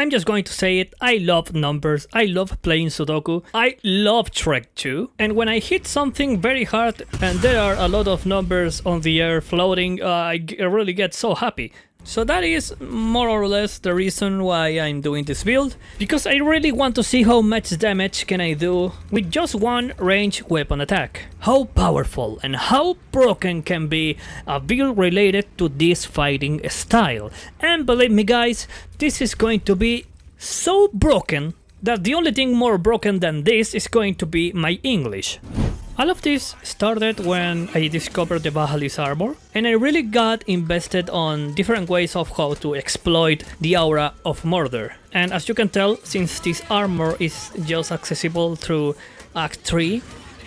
I'm just going to say it, I love numbers, I love playing Sudoku, I love Trek too, and when I hit something very hard and there are a lot of numbers on the air floating, I really get so happy. So that is more or less the reason why I'm doing this build, because I really want to see how much damage can I do with just one ranged weapon attack. How powerful and how broken can be a build related to this fighting style. And believe me guys, this is going to be so broken that the only thing more broken than this is going to be my English. All of this started when I discovered the Bahal's armor, and I really got invested on different ways of how to exploit the aura of murder. And as you can tell, since this armor is just accessible through Act 3,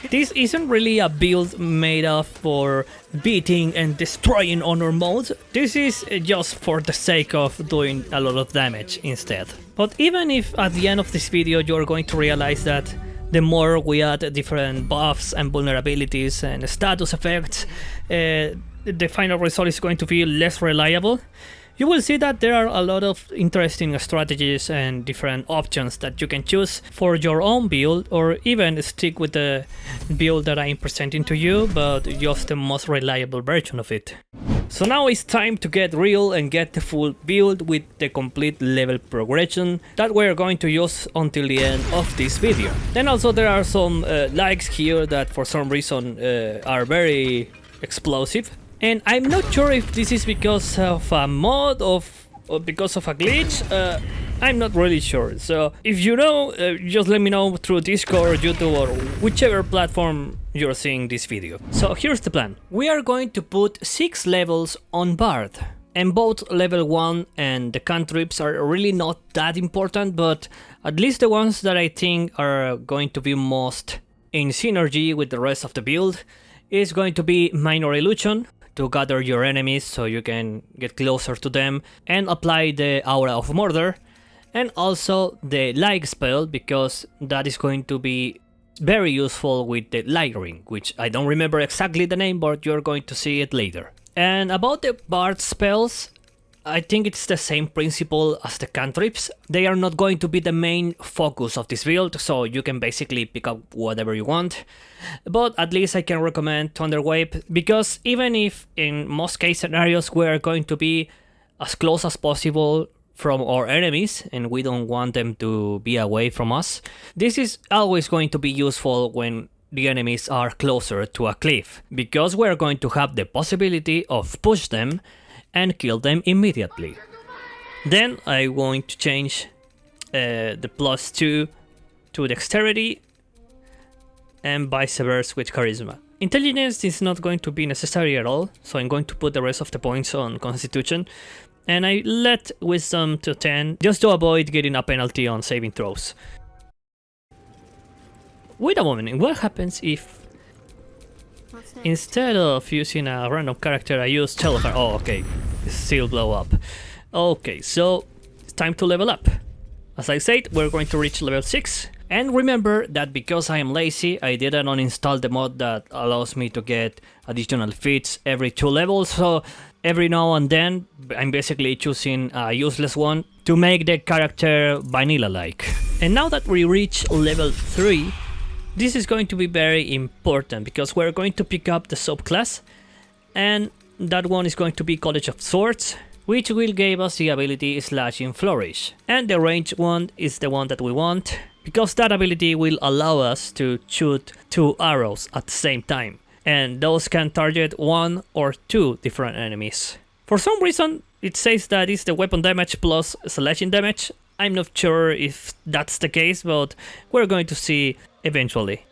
this isn't really a build made up for beating and destroying honor mode. This is just for the sake of doing a lot of damage instead. But even if at the end of this video you're going to realize that the more we add different buffs and vulnerabilities and status effects, the final result is going to be less reliable. You will see that there are a lot of interesting strategies and different options that you can choose for your own build, or even stick with the build that I'm presenting to you, but just the most reliable version of it. So now it's time to get real and get the full build with the complete level progression that we're going to use until the end of this video. Then also there are some likes here that for some reason are very explosive. And I'm not sure if this is because of a mod or because of a glitch. I'm not really sure. So if you know, just let me know through Discord, YouTube, or whichever platform you're seeing this video. So here's the plan. We are going to put 6 levels on Bard. And both level 1 and the cantrips are really not that important, but at least the ones that I think are going to be most in synergy with the rest of the build is going to be Minor Illusion, to gather your enemies so you can get closer to them and apply the Aura of Murder, and also the Light spell, because that is going to be very useful with the Light Ring, which I don't remember exactly the name, but you're going to see it later. And about the Bard spells, I think it's the same principle as the cantrips. They are not going to be the main focus of this build, so you can basically pick up whatever you want. But at least I can recommend Thunderwave, because even if in most case scenarios we're going to be as close as possible from our enemies and we don't want them to be away from us, this is always going to be useful when the enemies are closer to a cliff, because we're going to have the possibility of push them and kill them immediately. Then I'm going to change the +2 to dexterity and vice versa with charisma. Intelligence is not going to be necessary at all, so I'm going to put the rest of the points on constitution, and I let wisdom to 10 just to avoid getting a penalty on saving throws. Wait a moment, what happens if instead of using a random character I use Telephone? Oh, okay, still blow up. Okay, so it's time to level up. As I said, we're going to reach level 6. And remember that because I am lazy, I didn't uninstall the mod that allows me to get additional feats every 2 levels. So every now and then, I'm basically choosing a useless one to make the character vanilla-like. And now that we reach level 3, this is going to be very important, because we're going to pick up the subclass, and that one is going to be College of Swords, which will give us the ability Slashing Flourish. And the ranged one is the one that we want, because that ability will allow us to shoot 2 arrows at the same time, and those can target 1 or 2 different enemies. For some reason it says that it's the weapon damage plus slashing damage. I'm not sure if that's the case, but we're going to see eventually.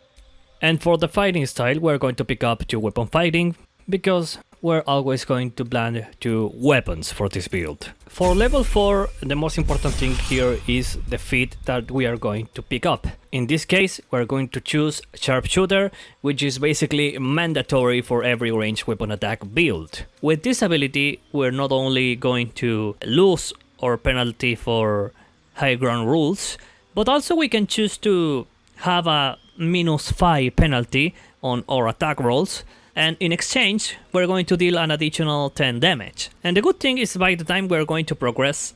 And for the fighting style, we're going to pick up 2 weapon fighting, because we're always going to blend 2 weapons for this build. For level 4, the most important thing here is the feat that we are going to pick up. In this case, we're going to choose Sharpshooter, which is basically mandatory for every ranged weapon attack build. With this ability, we're not only going to lose our penalty for high ground rules, but also we can choose to have a -5 penalty on our attack rolls, and in exchange we're going to deal an additional 10 damage. And the good thing is, by the time we're going to progress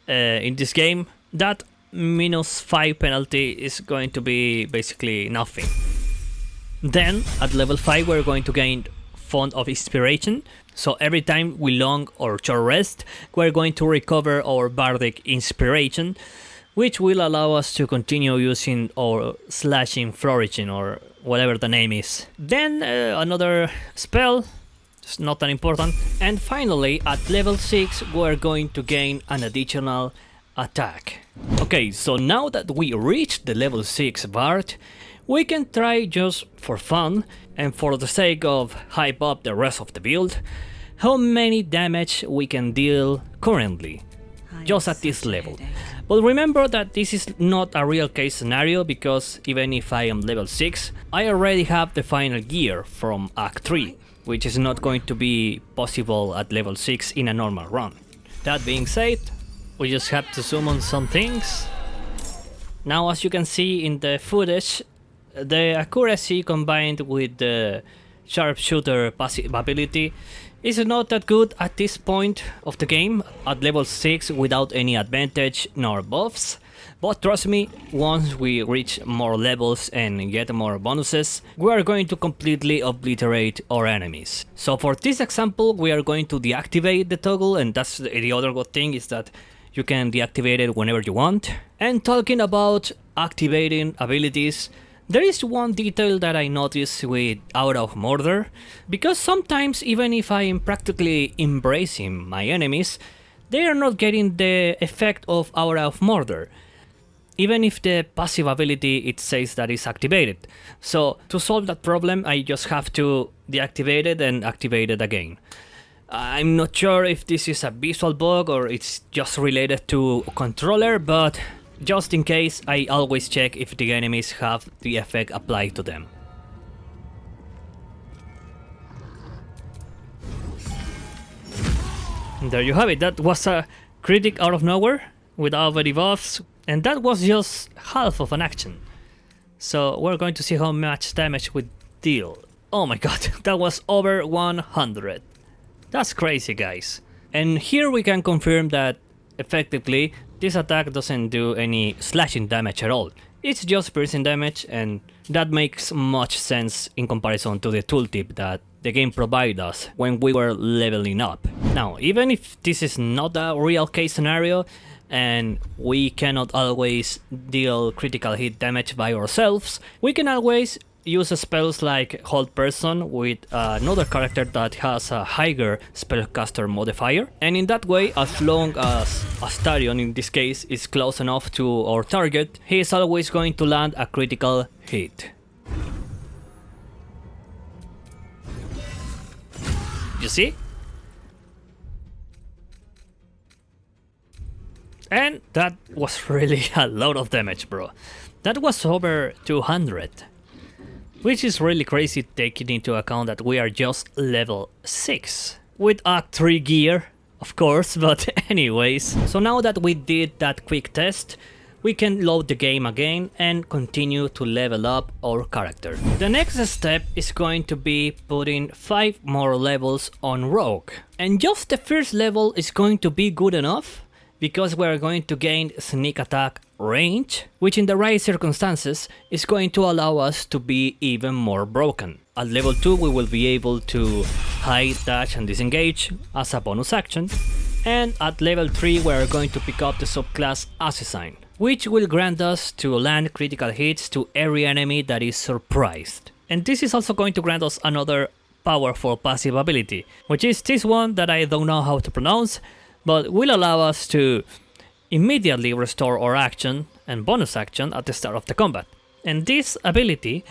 in this game, that -5 penalty is going to be basically nothing. Then at level 5 we're going to gain Font of Inspiration, so every time we long or short rest we're going to recover our Bardic Inspiration, which will allow us to continue using our Slashing Flourishing or whatever the name is. Then another spell, it's not that important. And finally at level 6 we're going to gain an additional attack. Okay, so now that we reached the level 6 Bard, we can try just for fun and for the sake of hype up the rest of the build, how many damage we can deal currently, just at this level. But remember that this is not a real case scenario, because even if I am level 6, I already have the final gear from Act 3, which is not going to be possible at level 6 in a normal run. That being said, we just have to summon some things. Now as you can see in the footage, the accuracy combined with the sharpshooter passive ability is not that good at this point of the game, at level 6 without any advantage nor buffs. But trust me, once we reach more levels and get more bonuses, we are going to completely obliterate our enemies. So for this example we are going to deactivate the toggle, and that's the other good thing, is that you can deactivate it whenever you want. And talking about activating abilities, there is one detail that I noticed with Aura of Murder, because sometimes even if I am practically embracing my enemies, they are not getting the effect of Aura of Murder, even if the passive ability it says that is activated. So to solve that problem I just have to deactivate it and activate it again. I'm not sure if this is a visual bug or it's just related to controller, but just in case, I always check if the enemies have the effect applied to them. And there you have it, that was a critic out of nowhere, without any buffs, and that was just half of an action. So we're going to see how much damage we deal. Oh my god, that was over 100. That's crazy, guys. And here we can confirm that effectively this attack doesn't do any slashing damage at all. It's just piercing damage, and that makes much sense in comparison to the tooltip that the game provided us when we were leveling up. Now, even if this is not a real case scenario and we cannot always deal critical hit damage by ourselves, we can always use spells like Hold Person with another character that has a higher spellcaster modifier, and in that way, as long as Astarion in this case is close enough to our target, he is always going to land a critical hit. You see? And that was really a lot of damage, bro. That was over 200. Which is really crazy taking into account that we are just level 6. With Act 3 gear, of course, but anyways. So now that we did that quick test, we can load the game again and continue to level up our character. The next step is going to be putting 5 more levels on Rogue. And just the first level is going to be good enough, because we are going to gain sneak attack range, which in the right circumstances is going to allow us to be even more broken. At level 2 we will be able to hide, dash and disengage as a bonus action, and at level 3 we are going to pick up the subclass Assassin, which will grant us to land critical hits to every enemy that is surprised. And this is also going to grant us another powerful passive ability, which is this one that I don't know how to pronounce, but will allow us to immediately restore our action and bonus action at the start of the combat. And this ability,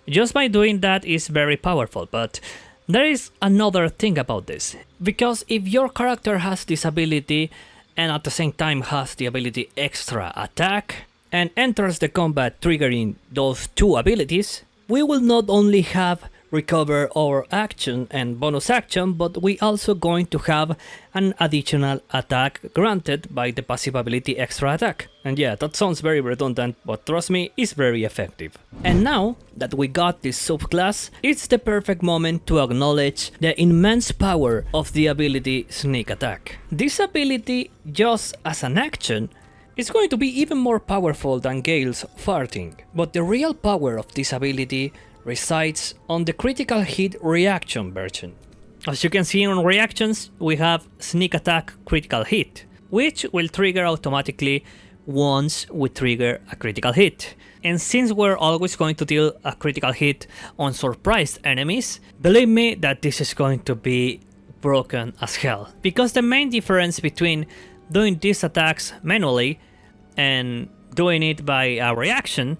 just by doing that, is very powerful, but there is another thing about this. Because if your character has this ability and at the same time has the ability extra attack and enters the combat triggering those two abilities, we will not only have recover our action and bonus action, but we also going to have an additional attack granted by the passive ability extra attack. And yeah, that sounds very redundant, but trust me, it's very effective. And now that we got this subclass, it's the perfect moment to acknowledge the immense power of the ability Sneak Attack. This ability, just as an action, It's going to be even more powerful than Gale's farting, but the real power of this ability resides on the critical hit reaction version. As you can see on reactions, we have sneak attack critical hit, which will trigger automatically once we trigger a critical hit. And since we're always going to deal a critical hit on surprised enemies, believe me that this is going to be broken as hell. Because the main difference between doing these attacks manually and doing it by a reaction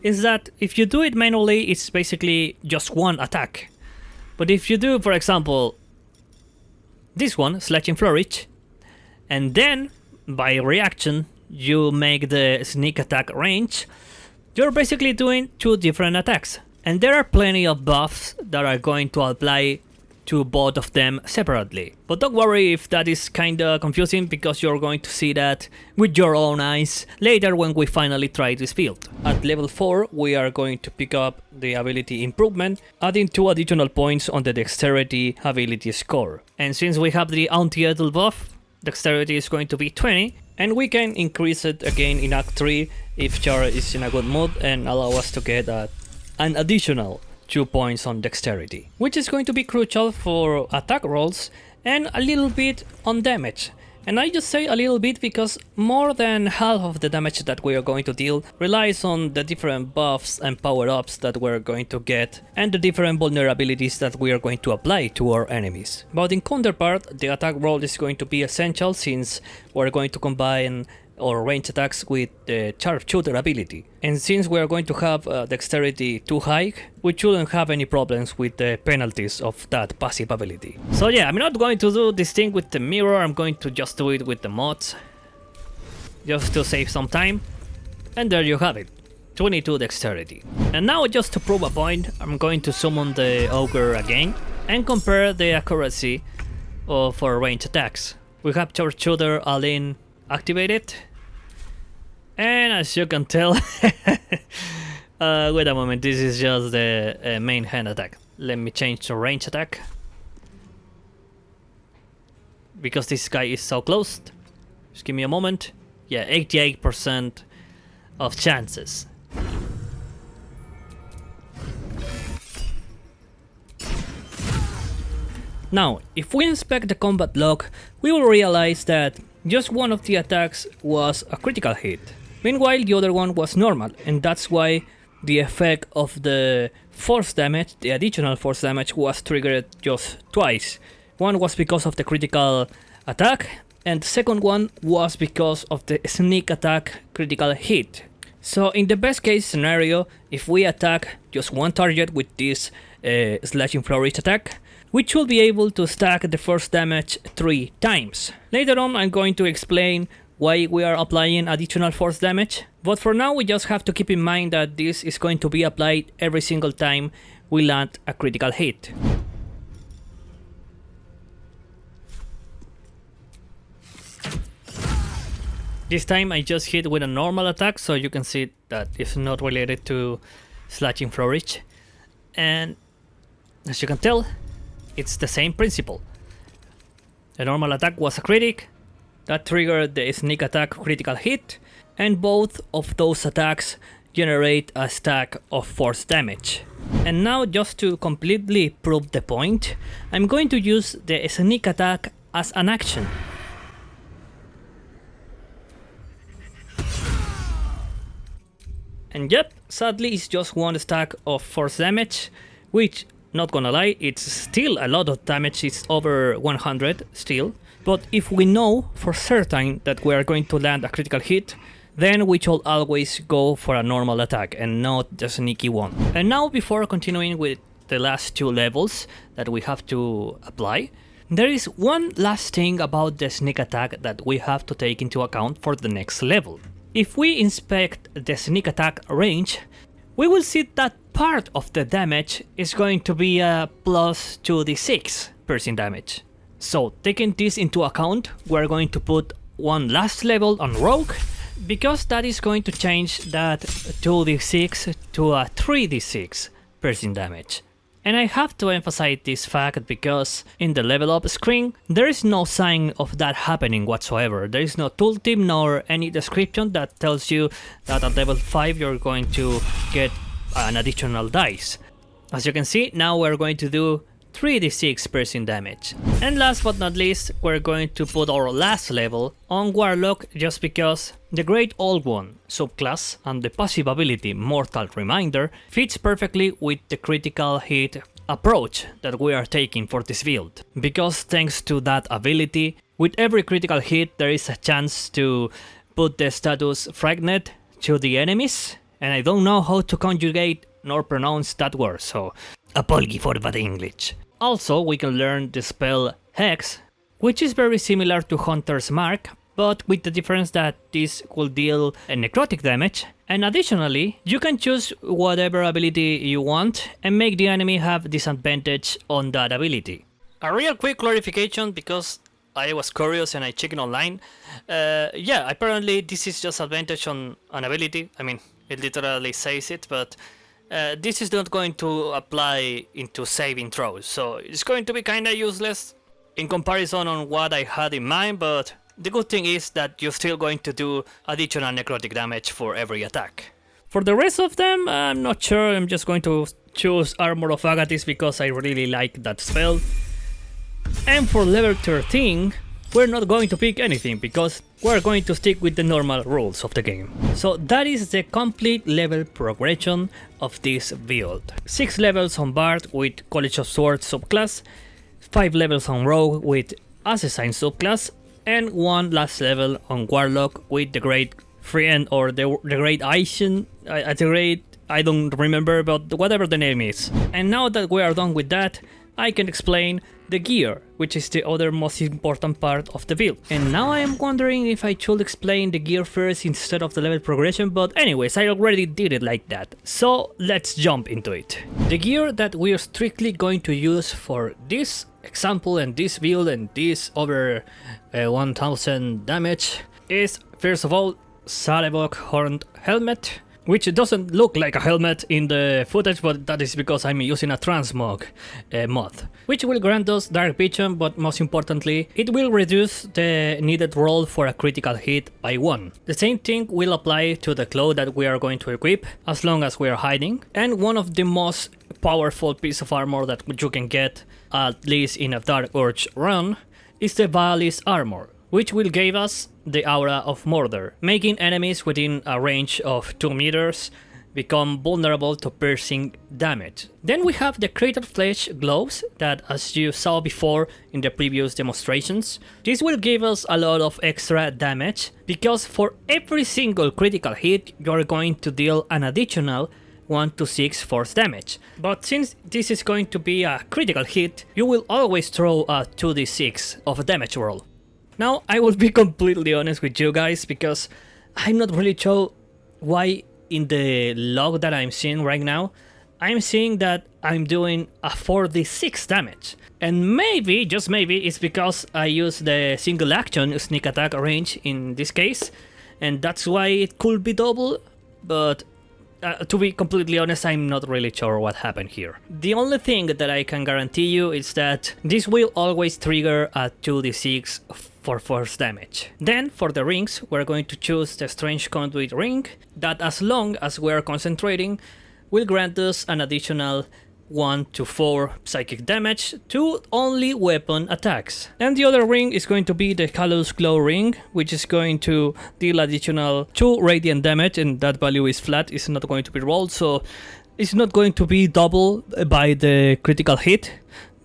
is that if you do it manually, it's basically just one attack. But if you do, for example, this one, Sledging Flourish, and then by reaction you make the sneak attack range, you're basically doing two different attacks. And there are plenty of buffs that are going to apply to both of them separately. But don't worry if that is kinda confusing, because you're going to see that with your own eyes later when we finally try this build. At level 4 we are going to pick up the ability improvement, adding 2 additional points on the dexterity ability score. And since we have the anti-idle buff, dexterity is going to be 20, and we can increase it again in Act 3 if Char is in a good mood and allow us to get an additional 2 points on dexterity, which is going to be crucial for attack rolls and a little bit on damage. And I just say a little bit because more than half of the damage that we are going to deal relies on the different buffs and power-ups that we're going to get and the different vulnerabilities that we are going to apply to our enemies. But in counterpart, the attack roll is going to be essential since we're going to combine or range attacks with the sharpshooter ability. And since we are going to have dexterity too high, we shouldn't have any problems with the penalties of that passive ability. So yeah, I'm not going to do this thing with the mirror, I'm going to just do it with the mods, just to save some time. And there you have it, 22 dexterity. And now, just to prove a point, I'm going to summon the ogre again and compare the accuracy of our range attacks. We have sharpshooter all-in activated. And as you can tell, wait a moment, this is just the main hand attack. Let me change to range attack, because this guy is so close. Just give me a moment. Yeah, 88% of chances. Now, if we inspect the combat log, we will realize that just one of the attacks was a critical hit. Meanwhile, the other one was normal, and that's why the effect of the force damage, the additional force damage, was triggered just twice. One was because of the critical attack, and the second one was because of the sneak attack critical hit. So in the best case scenario, if we attack just one target with this Slashing Flourish attack, we should be able to stack the force damage 3 times. Later on I'm going to explain why we are applying additional force damage, but for now we just have to keep in mind that this is going to be applied every single time we land a critical hit. This time I just hit with a normal attack, so you can see that it's not related to Slashing Flourish. And as you can tell, it's the same principle. The normal attack was a critic, that triggered the sneak attack critical hit, and both of those attacks generate a stack of force damage. And now, just to completely prove the point, I'm going to use the sneak attack as an action. And yep, sadly it's just one stack of force damage, which, not gonna lie, it's still a lot of damage, it's over 100 still. But if we know for certain that we are going to land a critical hit, then we should always go for a normal attack and not the sneaky one. And now, before continuing with the last 2 levels that we have to apply, there is one last thing about the sneak attack that we have to take into account for the next level. If we inspect the sneak attack range, we will see that part of the damage is going to be a plus 2d6 piercing damage. So, taking this into account, we're going to put one last level on Rogue, because that is going to change that 2d6 to a 3d6 piercing damage. And I have to emphasize this fact because in the level up screen, there is no sign of that happening whatsoever. There is no tooltip nor any description that tells you that at level 5 you're going to get an additional dice. As you can see, now we're going to do 3d6 piercing damage. And last but not least, we're going to put our last level on Warlock just because the Great Old One subclass and the passive ability Mortal Reminder fits perfectly with the critical hit approach that we are taking for this build. Because thanks to that ability, with every critical hit there is a chance to put the status Fragnet to the enemies, and I don't know how to conjugate nor pronounce that word, so apolgy for bad English. Also, we can learn the spell Hex, which is very similar to Hunter's Mark, but with the difference that this will deal a necrotic damage. And additionally, you can choose whatever ability you want and make the enemy have disadvantage on that ability. A real quick clarification because I was curious and I checked online. Yeah, apparently this is just advantage on an ability. I mean, it literally says it, but this is not going to apply into saving throws, so it's going to be kinda useless in comparison on what I had in mind, but the good thing is that you're still going to do additional necrotic damage for every attack. For the rest of them, I'm not sure, I'm just going to choose Armor of Agathis because I really like that spell. And for level 13, we're not going to pick anything because we're going to stick with the normal rules of the game. So that is the complete level progression of this build. 6 levels on Bard with College of Swords subclass, 5 levels on Rogue with Assassin subclass, and 1 last level on Warlock with the Great Friend or the Great Asian, I don't remember, but whatever the name is. And now that we are done with that, I can explain the gear, which is the other most important part of the build. And now I am wondering if I should explain the gear first instead of the level progression, but anyways, I already did it like that. So let's jump into it. The gear that we are strictly going to use for this example and this build and this over 1000 damage is, first of all, Sarevok Horned Helmet, which doesn't look like a helmet in the footage, but that is because I'm using a transmog mod, which will grant us dark vision, but most importantly, it will reduce the needed roll for a critical hit by 1. The same thing will apply to the cloak that we are going to equip, as long as we are hiding, and one of the most powerful piece of armor that you can get, at least in a Dark Urge run, is the Valis armor, which will give us the Aura of Murder, making enemies within a range of 2 meters become vulnerable to piercing damage. Then we have the Crater Flesh gloves that, as you saw before in the previous demonstrations, this will give us a lot of extra damage because for every single critical hit you're going to deal an additional 1 to 6 force damage. But since this is going to be a critical hit, you will always throw a 2d6 of damage roll. Now, I will be completely honest with you guys because I'm not really sure why in the log that I'm seeing right now, I'm seeing that I'm doing a 4d6 damage. And maybe, just maybe, it's because I use the single action sneak attack range in this case, and that's why it could be double, but to be completely honest, I'm not really sure what happened here. The only thing that I can guarantee you is that this will always trigger a 2d6 for force damage. Then, for the rings, we're going to choose the Strange Conduit ring, that as long as we're concentrating, will grant us an additional 1 to 4 psychic damage to only weapon attacks. And the other ring is going to be the Callous Glow ring, which is going to deal additional 2 radiant damage, and that value is flat, it's not going to be rolled, so it's not going to be double by the critical hit,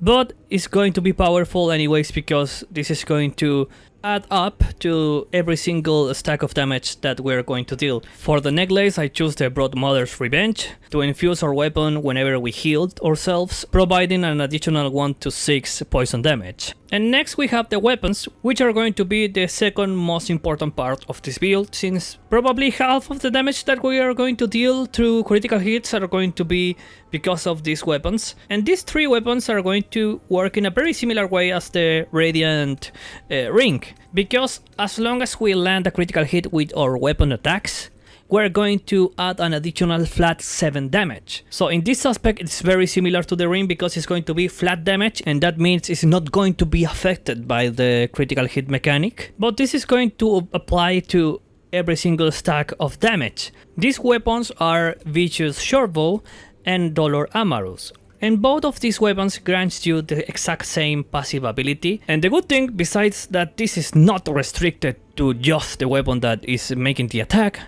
but it's going to be powerful anyways because this is going to add up to every single stack of damage that we're going to deal. For the necklace, I choose the Broad Mother's Revenge to infuse our weapon whenever we healed ourselves, providing an additional 1 to 6 poison damage. And next we have the weapons, which are going to be the second most important part of this build, since probably half of the damage that we are going to deal through critical hits are going to be because of these weapons. And these 3 weapons are going to work in a very similar way as the Radiant ring, because as long as we land a critical hit with our weapon attacks, we're going to add an additional flat 7 damage. So in this aspect, it's very similar to the ring because it's going to be flat damage, and that means it's not going to be affected by the critical hit mechanic. But this is going to apply to every single stack of damage. These weapons are Vicious Shortbow and Dolor Amarus. And both of these weapons grants you the exact same passive ability. And the good thing, besides that this is not restricted to just the weapon that is making the attack,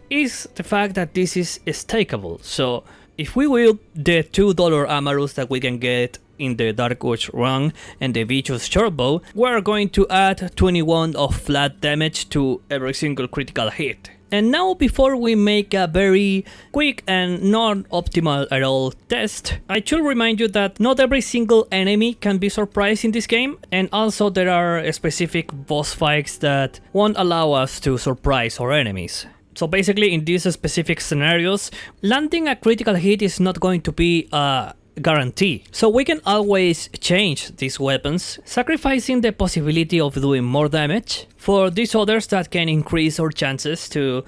is the fact that this is stakeable. So if we wield the $2 Amarus that we can get in the Dark Witch run and the Vicious Shortbow, we're going to add 21 of flat damage to every single critical hit. And now, before we make a very quick and non-optimal at all test, I should remind you that not every single enemy can be surprised in this game, and also there are specific boss fights that won't allow us to surprise our enemies. So basically, in these specific scenarios, landing a critical hit is not going to be a guarantee. So we can always change these weapons, sacrificing the possibility of doing more damage for these others that can increase our chances to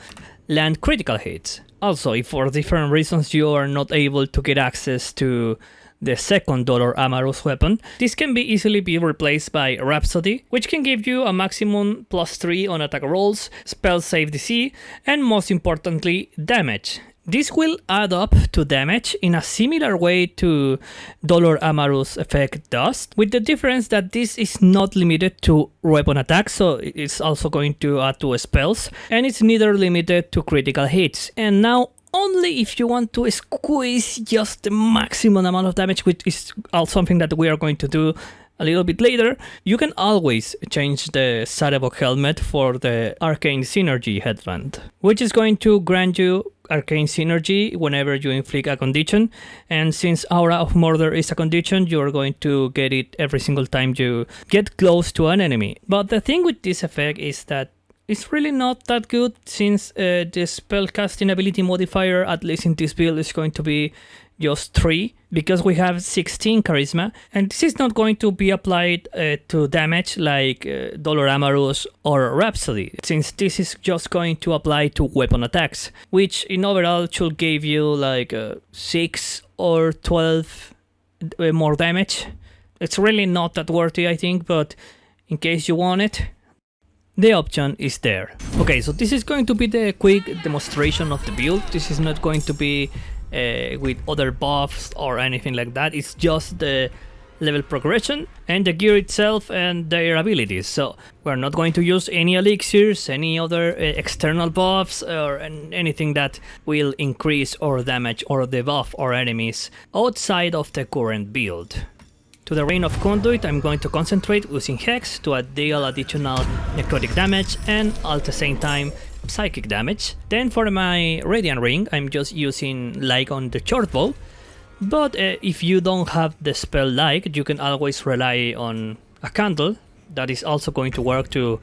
land critical hits. Also, if for different reasons you are not able to get access to the second Dolor Amarus weapon, this can be easily be replaced by Rhapsody, which can give you a maximum +3 on attack rolls, spell save DC, and most importantly, damage. This will add up to damage in a similar way to Dolor Amarus effect does, with the difference that this is not limited to weapon attacks, so it's also going to add to spells, and it's neither limited to critical hits. And now, only if you want to squeeze just the maximum amount of damage, which is also something that we are going to do a little bit later, you can always change the Sarevok helmet for the Arcane Synergy headband, which is going to grant you Arcane Synergy whenever you inflict a condition, and since Aura of Murder is a condition, you're going to get it every single time you get close to an enemy. But the thing with this effect is that it's really not that good, since the spellcasting ability modifier, at least in this build, is going to be just 3, because we have 16 charisma, and this is not going to be applied to damage like Dolor Amarus or Rhapsody, since this is just going to apply to weapon attacks, which in overall should give you like 6 or 12 more damage. It's really not that worthy, I think, but in case you want it, the option is there. Okay, so this is going to be the quick demonstration of the build. This is not going to be with other buffs or anything like that. It's just the level progression and the gear itself and their abilities. So we're not going to use any elixirs, any other external buffs, or anything that will increase our damage or debuff our enemies outside of the current build. To the Reign of Conduit, I'm going to concentrate using Hex to deal additional necrotic damage and at the same time psychic damage. Then for my Radiant Ring, I'm just using Like on the Shortbow, but if you don't have the spell Like, you can always rely on a candle that is also going to work to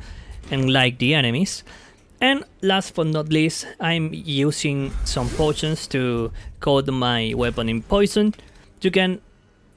enlight the enemies. And last but not least, I'm using some potions to coat my weapon in poison. You can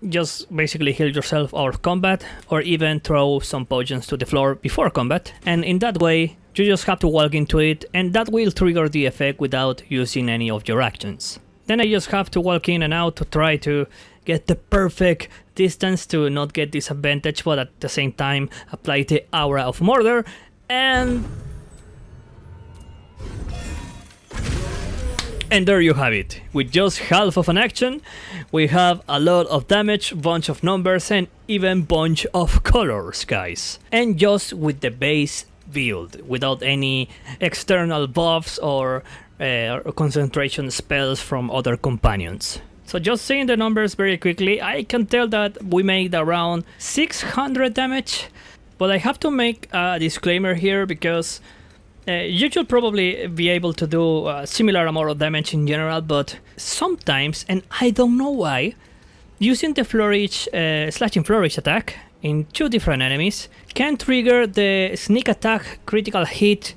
just basically heal yourself out of combat, or even throw some potions to the floor before combat, and in that way you just have to walk into it, and that will trigger the effect without using any of your actions. Then I just have to walk in and out to try to get the perfect distance to not get disadvantage, but at the same time apply the Aura of Murder, and there you have it. With just half of an action, we have a lot of damage, bunch of numbers, and even bunch of colors, guys. And just with the base build, without any external buffs or concentration spells from other companions. So just saying the numbers very quickly, I can tell that we made around 600 damage, but I have to make a disclaimer here because you should probably be able to do a similar amount of damage in general, but sometimes, and I don't know why, using the slashing flourish attack in 2 different enemies can trigger the sneak attack critical hit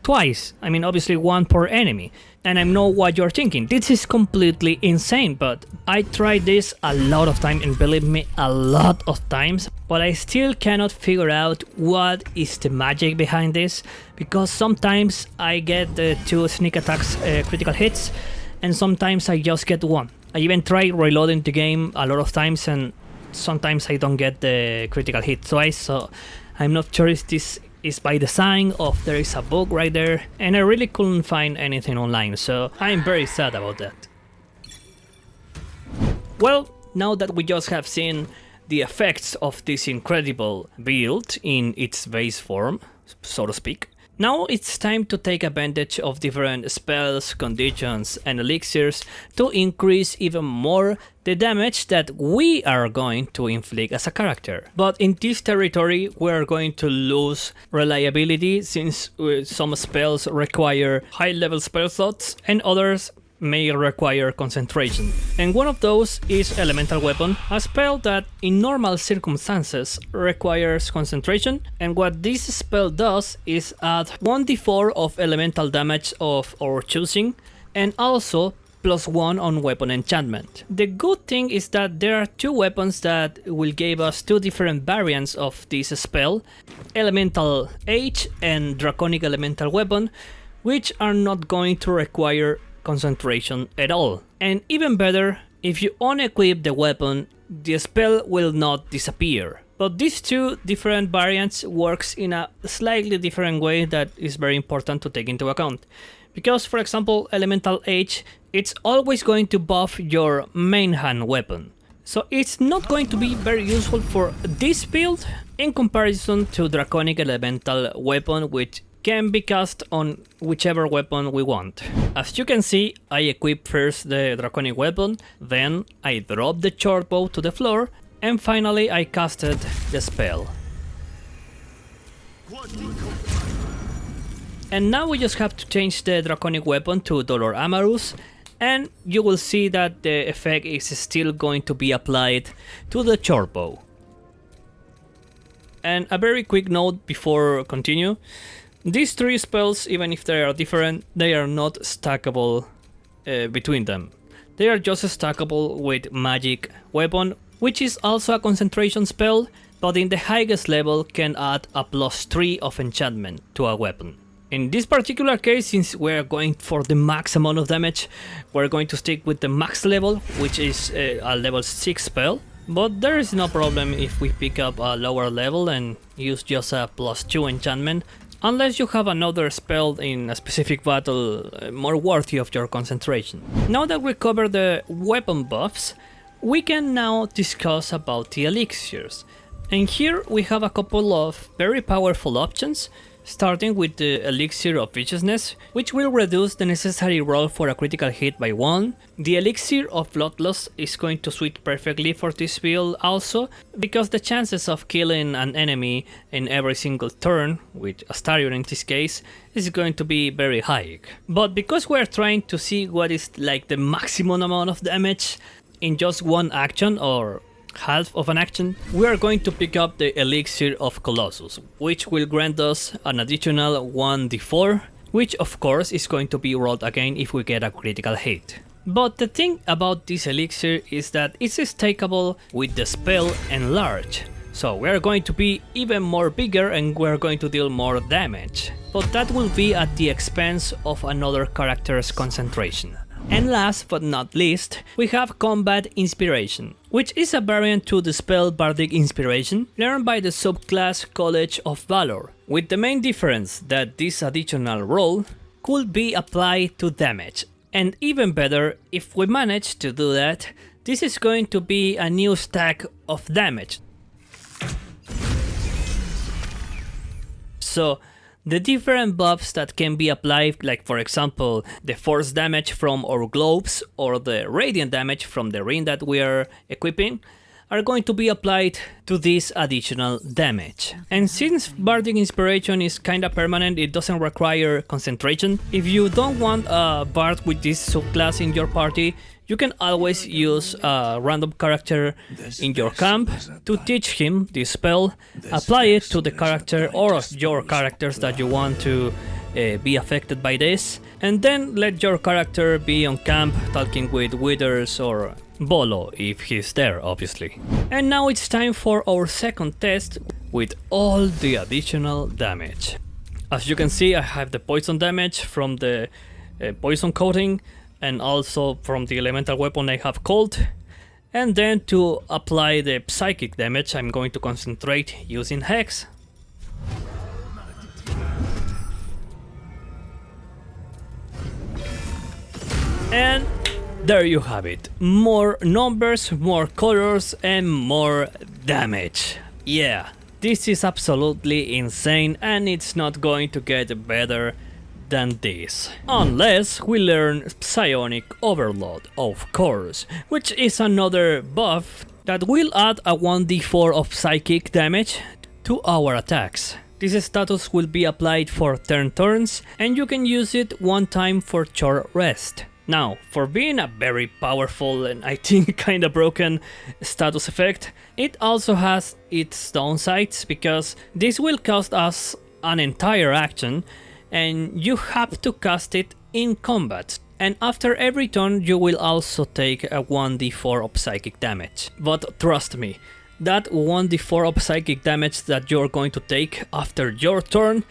twice. I mean, obviously one per enemy. And I know what you're thinking. This is completely insane, but I tried this a lot of times, and believe me, a lot of times, but I still cannot figure out what is the magic behind this, because sometimes I get the 2 sneak attacks critical hits, and sometimes I just get 1. I even tried reloading the game a lot of times, and sometimes I don't get the critical hit twice, so I'm not sure if this is by design or if there is a bug right there, and I really couldn't find anything online, so I'm very sad about that. Well, now that we just have seen the effects of this incredible build in its base form, so to speak, now it's time to take advantage of different spells, conditions and elixirs to increase even more the damage that we are going to inflict as a character. But in this territory we are going to lose reliability, since some spells require high level spell slots and others may require concentration. And one of those is Elemental Weapon, a spell that in normal circumstances requires concentration, and what this spell does is add 1d4 of elemental damage of our choosing, and also +1 on weapon enchantment. The good thing is that there are 2 weapons that will give us 2 different variants of this spell, Elemental H and Draconic Elemental Weapon, which are not going to require concentration at all. And even better, if you unequip the weapon, the spell will not disappear. But these 2 different variants works in a slightly different way that is very important to take into account. Because, for example, Elemental H, it's always going to buff your main hand weapon. So it's not going to be very useful for this build in comparison to Draconic Elemental Weapon, which can be cast on whichever weapon we want. As you can see, I equip first the Draconic Weapon, then I drop the short bow to the floor, and finally I casted the spell. And now we just have to change the Draconic Weapon to Dolor Amarus, and you will see that the effect is still going to be applied to the short bow. And a very quick note before continue. These 3 spells, even if they are different, they are not stackable between them. They are just stackable with Magic Weapon, which is also a concentration spell, but in the highest level can add a +3 of enchantment to a weapon. In this particular case, since we're going for the max amount of damage, we're going to stick with the max level, which is a level 6 spell. But there is no problem if we pick up a lower level and use just a +2 enchantment, unless you have another spell in a specific battle more worthy of your concentration. Now that we covered the weapon buffs, we can now discuss about the elixirs. And here we have a couple of very powerful options, starting with the Elixir of Viciousness, which will reduce the necessary roll for a critical hit by 1. The Elixir of Bloodlust is going to suit perfectly for this build also, because the chances of killing an enemy in every single turn, with Astarion in this case, is going to be very high. But because we're trying to see what is like the maximum amount of damage in just one action, or half of an action, we are going to pick up the Elixir of Colossus, which will grant us an additional 1d4, which of course is going to be rolled again if we get a critical hit. But the thing about this elixir is that it's stackable with the spell Enlarge, so we're going to be even more bigger and we're going to deal more damage, but that will be at the expense of another character's concentration. And last but not least, we have Combat Inspiration, which is a variant to the spell Bardic Inspiration, learned by the subclass College of Valor, with the main difference that this additional roll could be applied to damage. And even better, if we manage to do that, this is going to be a new stack of damage. So, the different buffs that can be applied, like for example the force damage from our globes or the radiant damage from the ring that we are equipping, are going to be applied to this additional damage. And since Bardic Inspiration is kinda permanent, it doesn't require concentration, if you don't want a bard with this subclass in your party, you can always use a random character in your camp to teach him this spell, apply it to the character or your characters that you want to be affected by this, and then let your character be on camp talking with Withers or Bolo if he's there, obviously. And now it's time for our second test with all the additional damage. As you can see, I have the poison damage from the poison coating, and also from the elemental weapon I have cold. And then to apply the psychic damage, I'm going to concentrate using Hex. And there you have it. More numbers, more colors, and more damage. Yeah, this is absolutely insane, and it's not going to get better than this. Unless we learn Psionic Overload, of course, which is another buff that will add a 1d4 of psychic damage to our attacks. This status will be applied for 10 turns, and you can use it one time for short rest. Now, for being a very powerful and I think kinda broken status effect, it also has its downsides, because this will cost us an entire action, and you have to cast it in combat. And after every turn you will also take a 1d4 of psychic damage. But trust me, that 1d4 of psychic damage that you're going to take after your turn,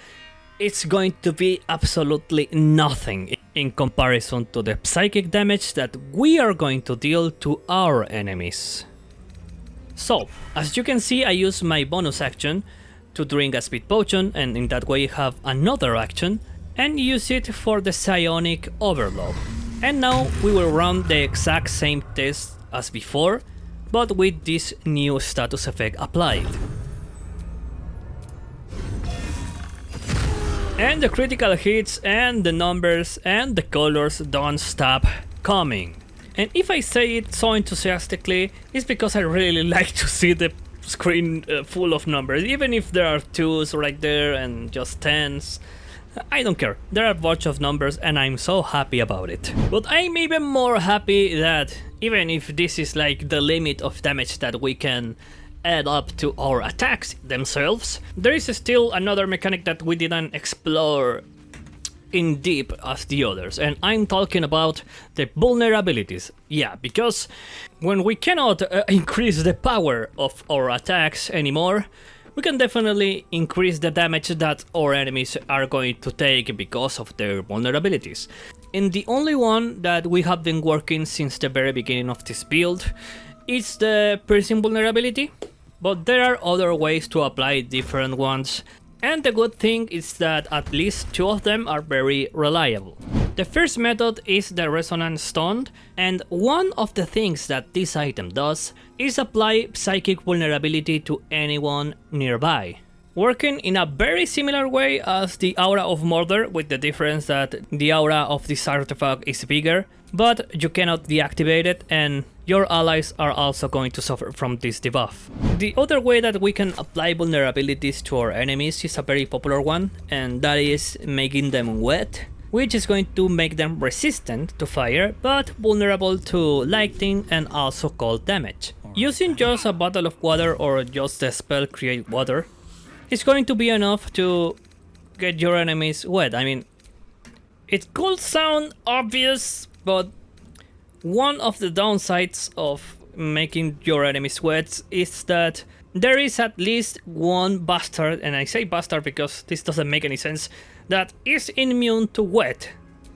it's going to be absolutely nothing in comparison to the psychic damage that we are going to deal to our enemies. So, as you can see, I use my bonus action to drink a speed potion, and in that way have another action, and use it for the Psionic Overload. And now we will run the exact same test as before, but with this new status effect applied. And the critical hits and the numbers and the colors don't stop coming. And if I say it so enthusiastically, it's because I really like to see the screen full of numbers, even if there are 2s right there and just 10s. I don't care, there are a bunch of numbers and I'm so happy about it. But I'm even more happy that even if this is like the limit of damage that we can add up to our attacks themselves, there is still another mechanic that we didn't explore in deep as the others, and I'm talking about the vulnerabilities. Yeah, because when we cannot increase the power of our attacks anymore, we can definitely increase the damage that our enemies are going to take because of their vulnerabilities. And the only one that we have been working since the very beginning of this build is the piercing vulnerability, but there are other ways to apply different ones. And the good thing is that at least 2 of them are very reliable. The first method is the Resonance Stone, and one of the things that this item does is apply psychic vulnerability to anyone nearby, working in a very similar way as the Aura of Murder, with the difference that the aura of this artifact is bigger, but you cannot deactivate it, and your allies are also going to suffer from this debuff. The other way that we can apply vulnerabilities to our enemies is a very popular one, and that is making them wet, which is going to make them resistant to fire, but vulnerable to lightning and also cold damage. Using just a bottle of water or just the spell Create Water is going to be enough to get your enemies wet. I mean, it could sound obvious, but one of the downsides of making your enemies wet is that there is at least one bastard, and I say bastard because this doesn't make any sense, that is immune to wet,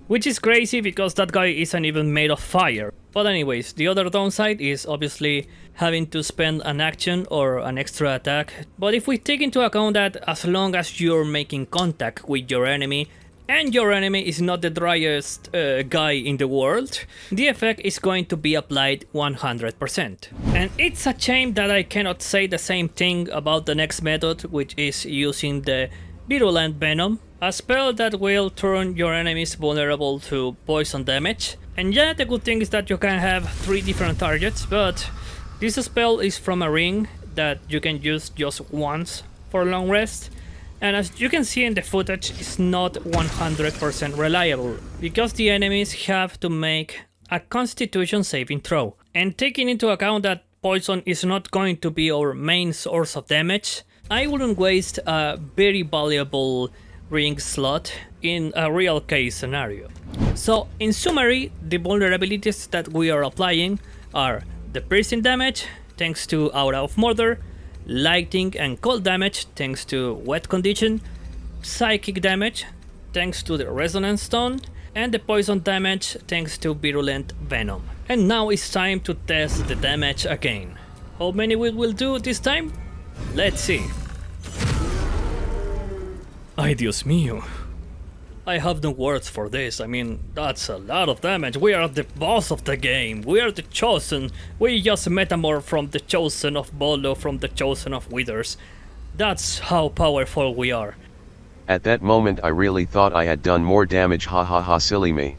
which is crazy because that guy isn't even made of fire. But anyways, the other downside is obviously having to spend an action or an extra attack, but if we take into account that as long as you're making contact with your enemy, and your enemy is not the driest guy in the world, the effect is going to be applied 100%. And it's a shame that I cannot say the same thing about the next method, which is using the Virulent Venom, a spell that will turn your enemies vulnerable to poison damage. And yeah, the good thing is that you can have 3 different targets, but this spell is from a ring that you can use just once for long rest. And as you can see in the footage, it's not 100% reliable, because the enemies have to make a Constitution saving throw. And taking into account that poison is not going to be our main source of damage, I wouldn't waste a very valuable ring slot in a real case scenario. So in summary, the vulnerabilities that we are applying are the piercing damage thanks to Aura of Murder, lightning and cold damage thanks to wet condition, psychic damage thanks to the resonance stone, and the poison damage thanks to virulent venom. And now it's time to test the damage again. How many we will do this time? Let's see. Ay Dios mío. I have no words for this. I mean, that's a lot of damage. We are the boss of the game. We are the chosen. We just metamorph from the chosen of Baldur, from the chosen of Withers. That's how powerful we are. At that moment I really thought I had done more damage, ha ha ha, silly me.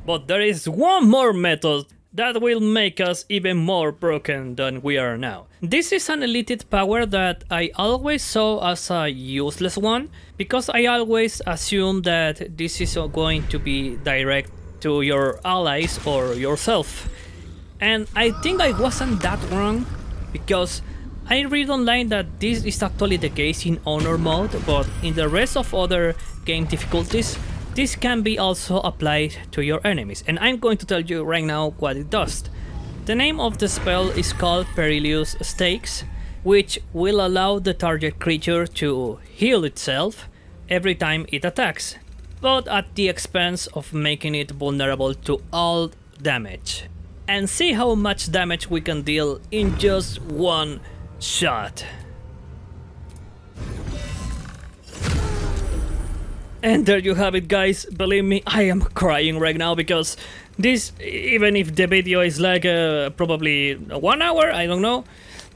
But there is one more method that will make us even more broken than we are now. This is an elite power that I always saw as a useless one, because I always assumed that this is going to be direct to your allies or yourself. And I think I wasn't that wrong, because I read online that this is actually the case in Honor mode, but in the rest of other game difficulties, this can be also applied to your enemies, and I'm going to tell you right now what it does. The name of the spell is called Perilous Stakes, which will allow the target creature to heal itself every time it attacks, but at the expense of making it vulnerable to all damage. And see how much damage we can deal in just one shot. And there you have it, guys. Believe me, I am crying right now, because this, even if the video is like probably 1 hour, I don't know,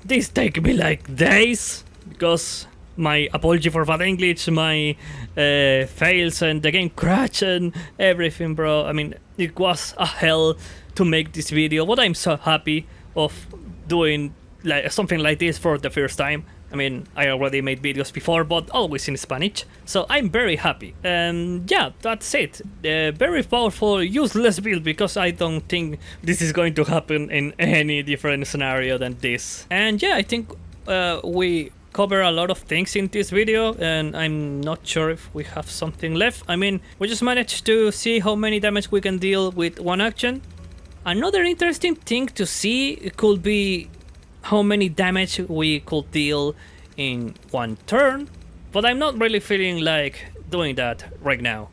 this take me like days, because my apology for bad English, my fails and the game crash and everything, bro. I mean, it was a hell to make this video, but I'm so happy of doing like something like this for the first time. I mean, I already made videos before, but always in Spanish, so I'm very happy. And yeah, that's it. Very powerful, useless build, because I don't think this is going to happen in any different scenario than this. And yeah, I think we cover a lot of things in this video, and I'm not sure if we have something left. I mean, we just managed to see how many damage we can deal with one action. Another interesting thing to see could be how many damage we could deal in one turn, but I'm not really feeling like doing that right now.